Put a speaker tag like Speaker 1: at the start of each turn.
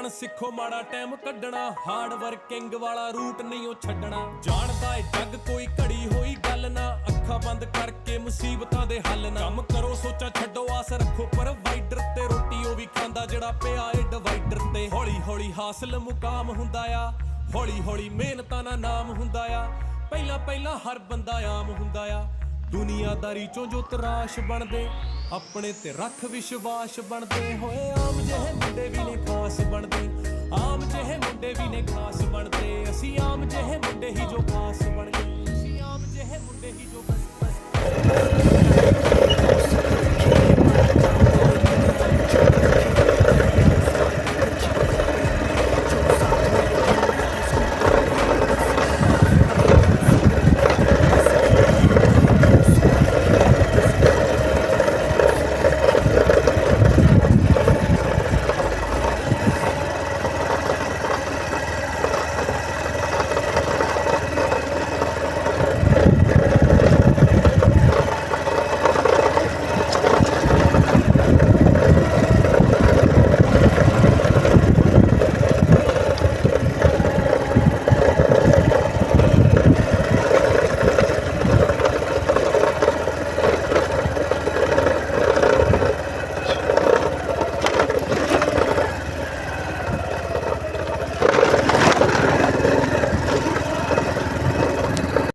Speaker 1: ਸਿੱਖੋ ਮਾੜਾ ਟਾਈਮ ਕੱਢਣਾ, ਹਾਰਡ ਵਰਕਿੰਗ ਵਾਲਾ ਰੂਟ ਨਹੀਂ ਉਹ ਛੱਡਣਾ। ਜਾਣਦਾ ਏ ਜੱਗ ਕੋਈ ਘੜੀ ਹੋਈ ਗੱਲ ਨਾ, ਅੱਖਾਂ ਬੰਦ ਕਰਕੇ ਮੁਸੀਬਤਾਂ ਦੇ ਹੱਲ ਨਾ। ਕੰਮ ਕਰੋ ਸੋਚਾਂ ਛੱਡੋ ਆਸ ਰੱਖੋ ਪ੍ਰੋਵਾਈਡਰ ਤੇ, ਰੋਟੀ ਉਹ ਵੀ ਖਾਂਦਾ ਜਿਹੜਾ ਪਿਆ ਏ ਡਿਵਾਈਡਰ ਤੇ। ਹੌਲੀ ਹੌਲੀ ਹਾਸਲ ਮੁਕਾਮ ਹੁੰਦਾ ਆ, ਹੌਲੀ ਹੌਲੀ ਮਿਹਨਤਾਂ ਨਾਲ ਨਾਮ ਹੁੰਦਾ ਆ। ਪਹਿਲਾਂ ਪਹਿਲਾਂ ਹਰ ਬੰਦਾ ਆਮ ਹੁੰਦਾ ਆ, ਦੁਨੀਆਦਾਰੀ ਚੋਂ ਜੋ ਤਰਾਸ਼ ਬਣਦੇ, ਆਪਣੇ ਤੇ ਰੱਖ ਵਿਸ਼ਵਾਸ ਬਣਦੇ ਹੋਏ। ਆਮ ਜਿਹੇ ਮੁੰਡੇ ਵੀ ਨਹੀਂ ਖਾਸ ਬਣਦੇ।